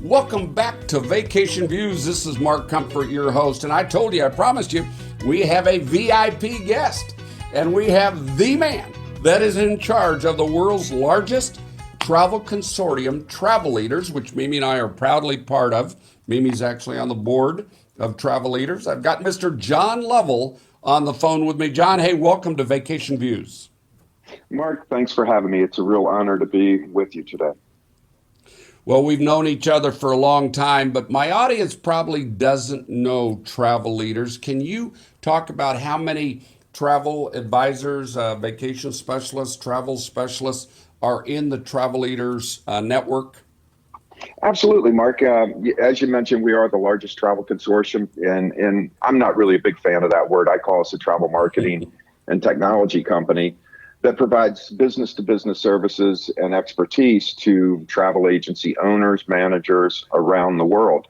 Welcome back to Vacation Views. This is Mark Comfort, your host, and I promised you, we have a VIP guest, and we have the man that is in charge of the world's largest travel consortium, Travel Leaders, which Mimi and I are proudly part of. Mimi's actually on the board of Travel Leaders. I've got Mr. John Lovell on the phone with me. John, hey, welcome to Vacation Views. Mark, thanks for having me. It's a real honor to be with you today. Well, we've known each other for a long time, but my audience probably doesn't know Travel Leaders. Can you talk about how many travel advisors, vacation specialists, travel specialists are in the Travel Leaders network? Absolutely, Mark. As you mentioned, we are the largest travel consortium, and I'm not really a big fan of that word. I call us a travel marketing and technology company that provides business-to-business services and expertise to travel agency owners, managers around the world.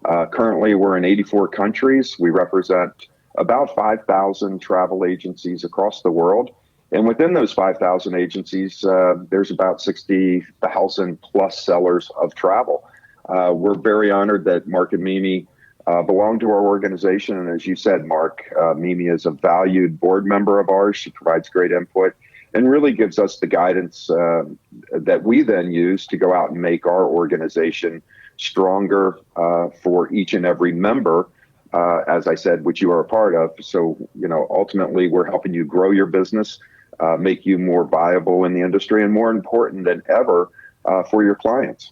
Currently, we're in 84 countries. We represent about 5,000 travel agencies across the world. And within those 5,000 agencies, there's about 60,000 plus sellers of travel. We're very honored that Mark and Mimi belong to our organization. And as you said, Mark, Mimi is a valued board member of ours. She provides great input and really gives us the guidance that we then use to go out and make our organization stronger for each and every member, as I said, which you are a part of. So, ultimately, we're helping you grow your business, make you more viable in the industry, and more important than ever for your clients.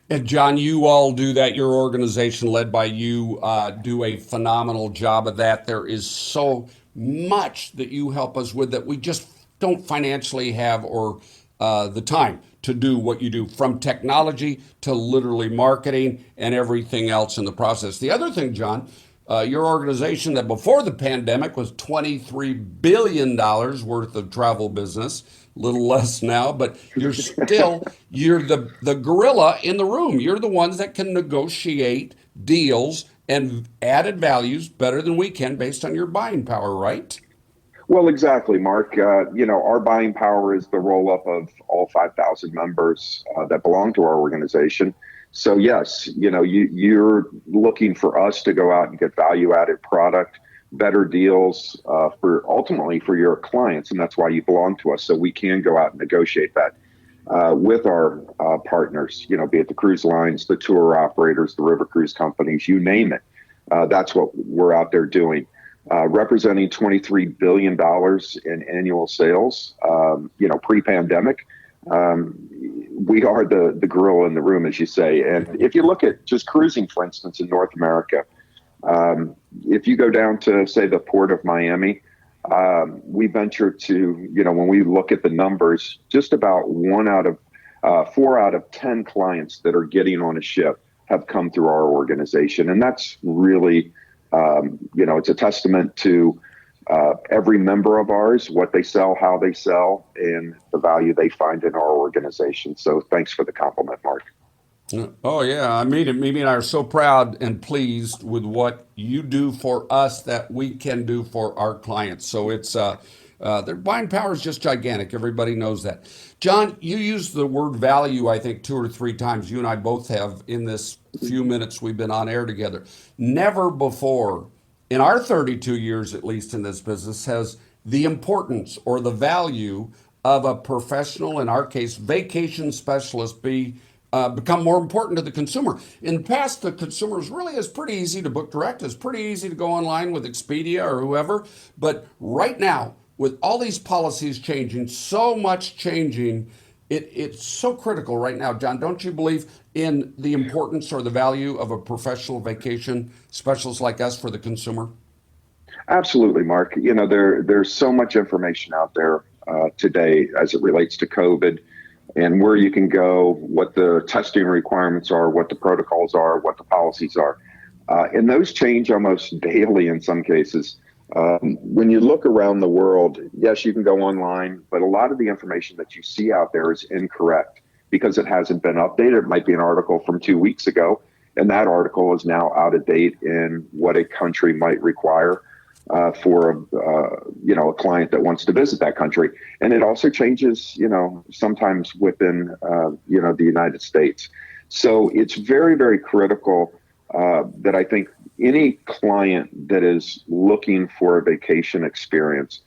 And John, you all do that. Your organization, led by you, do a phenomenal job of that. There is so much that you help us with that we just don't financially have or the time to do what you do, from technology to literally marketing and everything else in the process. The other thing, John, your organization that before the pandemic was $23 billion worth of travel business, a little less now, but you're the gorilla in the room. You're the ones that can negotiate deals and added values better than we can based on your buying power, right? Well, exactly, Mark. Our buying power is the roll-up of all 5,000 members that belong to our organization. So yes, you're looking for us to go out and get value-added product, better deals ultimately for your clients, and that's why you belong to us. So we can go out and negotiate that with our partners, be it the cruise lines, the tour operators, the river cruise companies, you name it. That's what we're out there doing. Representing $23 billion in annual sales, pre-pandemic. We are the gorilla in the room, as you say. And if you look at just cruising, for instance, in North America, if you go down to, say, the port of Miami, we venture to, when we look at the numbers, just about 4 out of 10 clients that are getting on a ship have come through our organization. And that's really, it's a testament to every member of ours, what they sell, how they sell, and the value they find in our organization. So thanks for the compliment, Mark. Oh, yeah. I mean it. Mimi and I are so proud and pleased with what you do for us that we can do for our clients. So it's their buying power is just gigantic. Everybody knows that. John, you used the word value, I think, 2 or 3 times. You and I both have in this few minutes we've been on air together. Never before, in our 32 years at least in this business, has the importance or the value of a professional, in our case, vacation specialist, become more important to the consumer. In the past, the consumers really is pretty easy to book direct. It's pretty easy to go online with Expedia or whoever. But right now, with all these policies changing, so much changing, it's so critical right now, John. Don't you believe in the importance or the value of a professional vacation specialist like us for the consumer? Absolutely, Mark. There's so much information out there today as it relates to COVID and where you can go, what the testing requirements are, what the protocols are, what the policies are. And those change almost daily in some cases. When you look around the world, yes, you can go online, but a lot of the information that you see out there is incorrect because it hasn't been updated. It might be an article from 2 weeks ago, and that article is now out of date in what a country might require for a client that wants to visit that country. And it also changes, sometimes within, the United States. So it's very, very critical that I think any client that is looking for a vacation experience,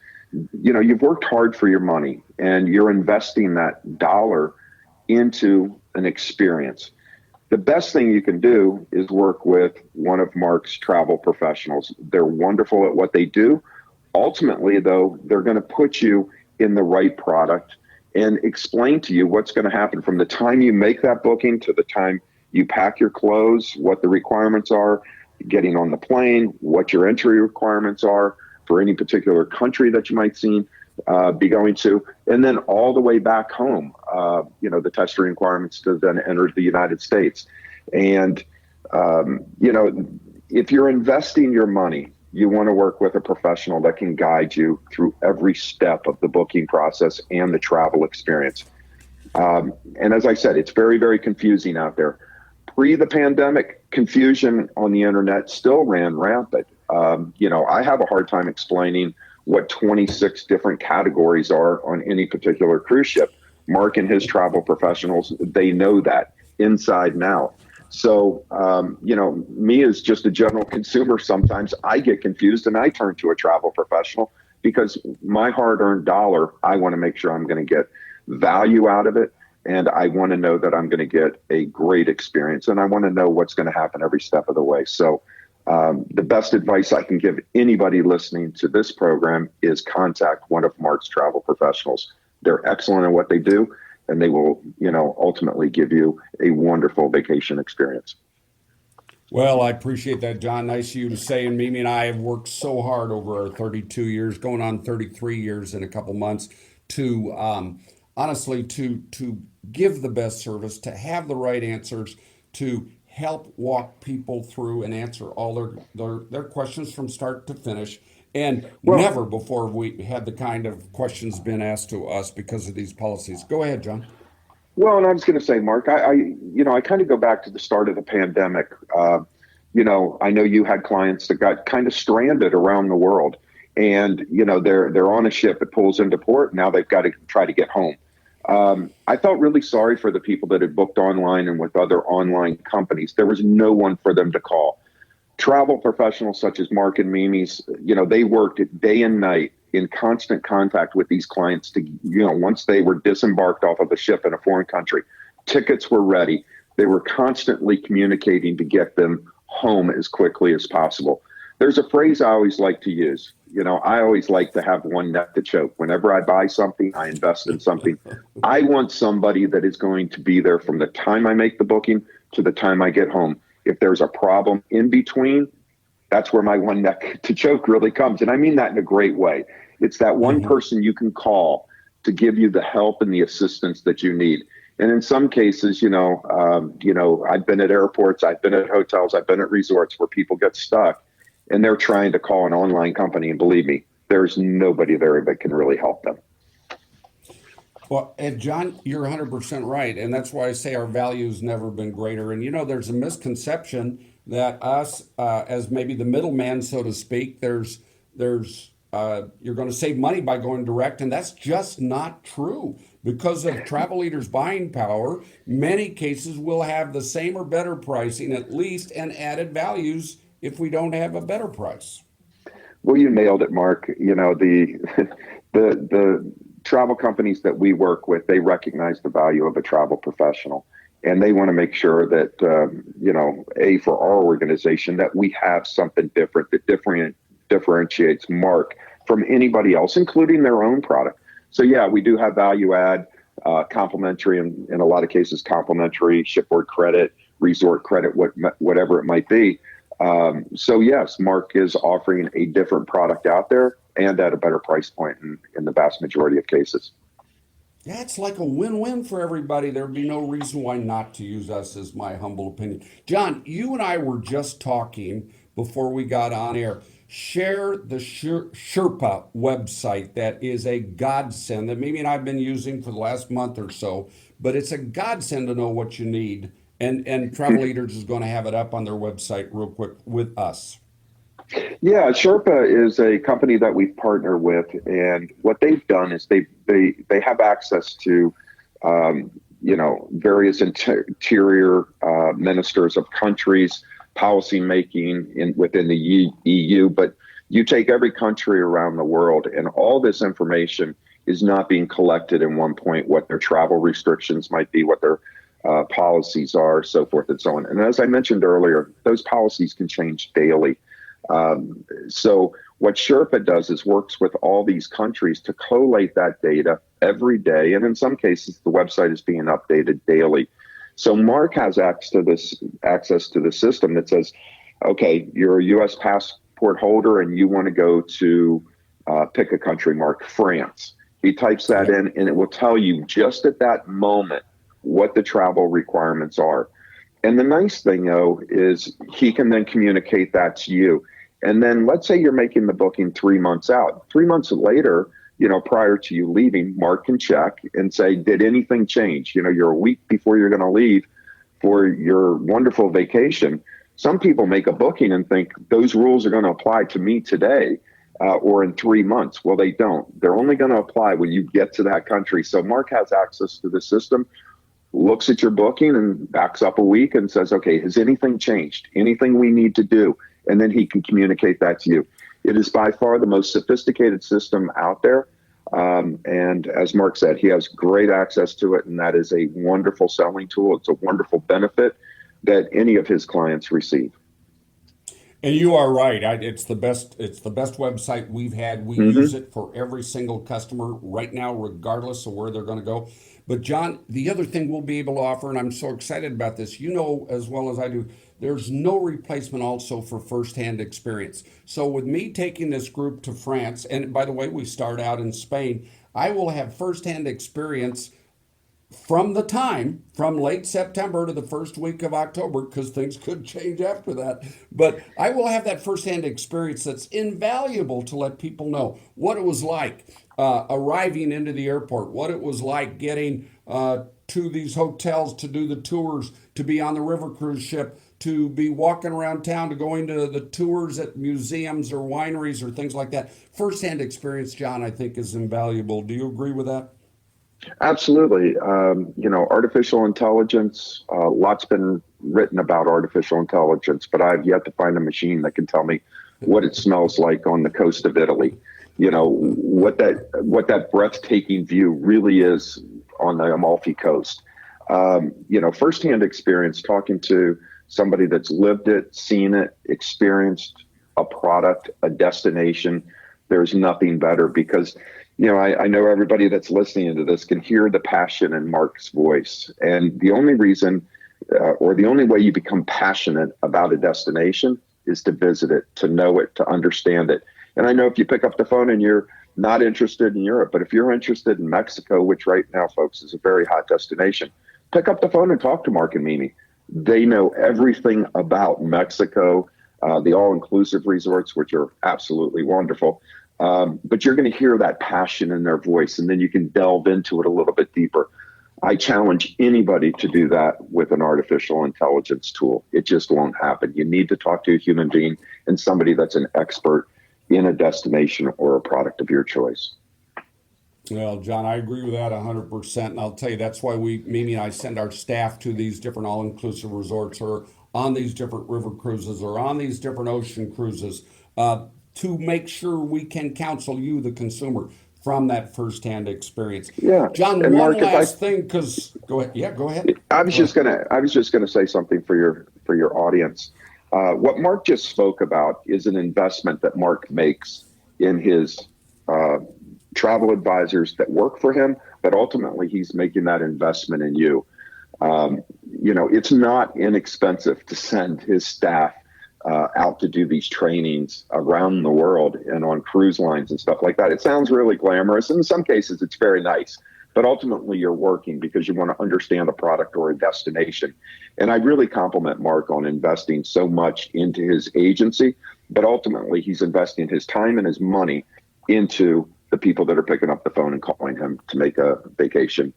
you've worked hard for your money and you're investing that dollar into an experience. The best thing you can do is work with one of Mark's travel professionals. They're wonderful at what they do. Ultimately, though, they're going to put you in the right product and explain to you what's going to happen from the time you make that booking to the time you pack your clothes, what the requirements are, getting on the plane, what your entry requirements are for any particular country that you might be going to, and then all the way back home, the testing requirements to then enter the United States. And, if you're investing your money, you want to work with a professional that can guide you through every step of the booking process and the travel experience. And as I said, it's very, very confusing out there. Pre the pandemic, confusion on the internet still ran rampant. I have a hard time explaining what 26 different categories are on any particular cruise ship. Mark and his travel professionals, they know that inside and out. So, me as just a general consumer, sometimes I get confused and I turn to a travel professional because my hard-earned dollar, I want to make sure I'm going to get value out of it. And I want to know that I'm going to get a great experience. And I want to know what's going to happen every step of the way. So the best advice I can give anybody listening to this program is contact one of Mark's travel professionals. They're excellent at what they do, and they will, ultimately give you a wonderful vacation experience. Well, I appreciate that, John. Nice of you to say. And Mimi and I have worked so hard over our 32 years, going on 33 years in a couple months, to honestly to give the best service, to have the right answers, to help walk people through and answer all their questions from start to finish. And Well, never before we had the kind of questions been asked to us because of these policies. Go ahead, John. and I was going to say, Mark, I kind of go back to the start of the pandemic. I know you had clients that got kind of stranded around the world, and they're on a ship that pulls into port. Now they've got to try to get home. I felt really sorry for the people that had booked online and with other online companies. There was no one for them to call. Travel professionals such as Mark and Mimi's, they worked day and night in constant contact with these clients to, once they were disembarked off of a ship in a foreign country, tickets were ready. They were constantly communicating to get them home as quickly as possible. There's a phrase I always like to use. I always like to have one neck to choke. Whenever I buy something, I invest in something. I want somebody that is going to be there from the time I make the booking to the time I get home. If there's a problem in between, that's where my one neck to choke really comes. And I mean that in a great way. It's that one person you can call to give you the help and the assistance that you need. And in some cases, I've been at airports, I've been at hotels, I've been at resorts where people get stuck and they're trying to call an online company. And believe me, there's nobody there that can really help them. Well, and John, you're 100% right. And that's why I say our value's never been greater. And there's a misconception that us, as maybe the middleman, so to speak, you're going to save money by going direct. And that's just not true. Because of Travel Leaders' buying power, many cases will have the same or better pricing at least and added values if we don't have a better price. Well, you nailed it, Mark. The travel companies that we work with, they recognize the value of a travel professional, and they want to make sure that for our organization, that we have something different that differentiates Mark from anybody else, including their own product. So yeah, we do have value add, complimentary, and in a lot of cases, complimentary shipboard credit, resort credit, whatever it might be. So yes, Mark is offering a different product out there and at a better price point in the vast majority of cases. Yeah, it's like a win-win for everybody. There'd be no reason why not to use us, is my humble opinion. John, you and I were just talking before we got on air. Share the Sherpa website that is a godsend that Mimi and I've been using for the last month or so, but it's a godsend to know what you need. And Travel Leaders is going to have it up on their website real quick with us. Yeah, Sherpa is a company that we've partnered with, and what they've done is they have access to various interior ministers of countries, policy making within the EU. But you take every country around the world, and all this information is not being collected in one point, what their travel restrictions might be, what their policies are, so forth and so on. And as I mentioned earlier, those policies can change daily. So what Sherpa does is works with all these countries to collate that data every day. And in some cases, the website is being updated daily. So Mark has access to the system that says, okay, you're a U.S. passport holder and you want to go to pick a country, Mark, France. He types that in and it will tell you just at that moment what the travel requirements are. And the nice thing, though, is he can then communicate that to you. And then let's say you're making the booking 3 months out. 3 months later, prior to you leaving, Mark can check and say, did anything change? You're a week before you're going to leave for your wonderful vacation. Some people make a booking and think those rules are going to apply to me today or in 3 months. Well, they don't. They're only going to apply when you get to that country. So Mark has access to the system, looks at your booking and backs up a week and says, okay, has anything changed? Anything we need to do? And then he can communicate that to you. It is by far the most sophisticated system out there. And as Mark said, he has great access to it. And that is a wonderful selling tool. It's a wonderful benefit that any of his clients receive. And you are right. It's the best. It's the best website we've had. We use it for every single customer right now, regardless of where they're going to go. But John, the other thing we'll be able to offer, and I'm so excited about this, as well as I do, there's no replacement also for firsthand experience. So with me taking this group to France, and by the way, we start out in Spain, I will have firsthand experience from late September to the first week of October, because things could change after that. But I will have that firsthand experience that's invaluable to let people know what it was like arriving into the airport, what it was like getting to these hotels to do the tours, to be on the river cruise ship, to be walking around town, to going to the tours at museums or wineries or things like that. Firsthand experience, John, I think is invaluable. Do you agree with that? Absolutely. Artificial intelligence, lots been written about artificial intelligence, but I've yet to find a machine that can tell me what it smells like on the coast of Italy. What that breathtaking view really is on the Amalfi Coast. Firsthand experience talking to somebody that's lived it, seen it, experienced a product, a destination. There's nothing better because I know everybody that's listening to this can hear the passion in Mark's voice. And the only reason or the only way you become passionate about a destination is to visit it, to know it, to understand it. And I know if you pick up the phone and you're not interested in Europe, but if you're interested in Mexico, which right now, folks, is a very hot destination, pick up the phone and talk to Mark and Mimi. They know everything about Mexico, the all-inclusive resorts, which are absolutely wonderful. But you're going to hear that passion in their voice, and then you can delve into it a little bit deeper. I challenge anybody to do that with an artificial intelligence tool. It just won't happen. You need to talk to a human being and somebody that's an expert in a destination or a product of your choice. Well, John, I agree with that 100%. And I'll tell you, that's why Mimi and I send our staff to these different all-inclusive resorts or on these different river cruises or on these different ocean cruises to make sure we can counsel you, the consumer, from that firsthand experience. Yeah. John, and one Mark, last thing, because go ahead. Yeah, go ahead. I was just gonna say something for your audience. What Mark just spoke about is an investment that Mark makes in his travel advisors that work for him, but ultimately he's making that investment in you. It's not inexpensive to send his staff out to do these trainings around the world and on cruise lines and stuff like that. It sounds really glamorous. In some cases, it's very nice, but ultimately you're working because you want to understand a product or a destination. And I really compliment Mark on investing so much into his agency, but ultimately he's investing his time and his money into the people that are picking up the phone and calling him to make a vacation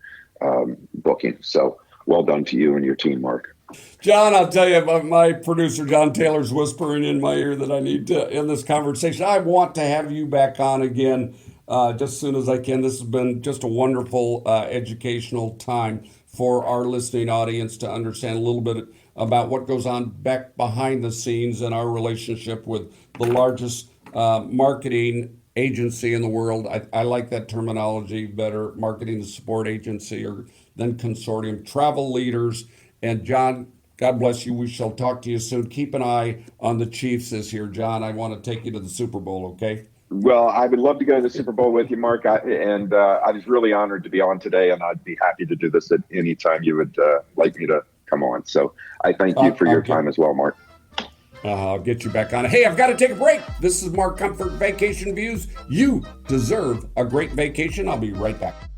booking. So well done to you and your team, Mark. John, I'll tell you, my producer, John Taylor's whispering in my ear that I need to end this conversation. I want to have you back on again just as soon as I can. This has been just a wonderful educational time for our listening audience to understand a little bit about what goes on back behind the scenes in our relationship with the largest marketing agency in the world. I like that terminology better, marketing and support agency, or then consortium, travel leaders. And John, God bless you. We shall talk to you soon. Keep an eye on the Chiefs this year, John. I want to take you to the Super Bowl, okay? Well, I would love to go to the Super Bowl with you, Mark. I was really honored to be on today, and I'd be happy to do this at any time you would like me to come on. So I thank you for your time as well, Mark. I'll get you back on it. Hey, I've got to take a break. This is Mark Comfort Vacation Views. You deserve a great vacation. I'll be right back.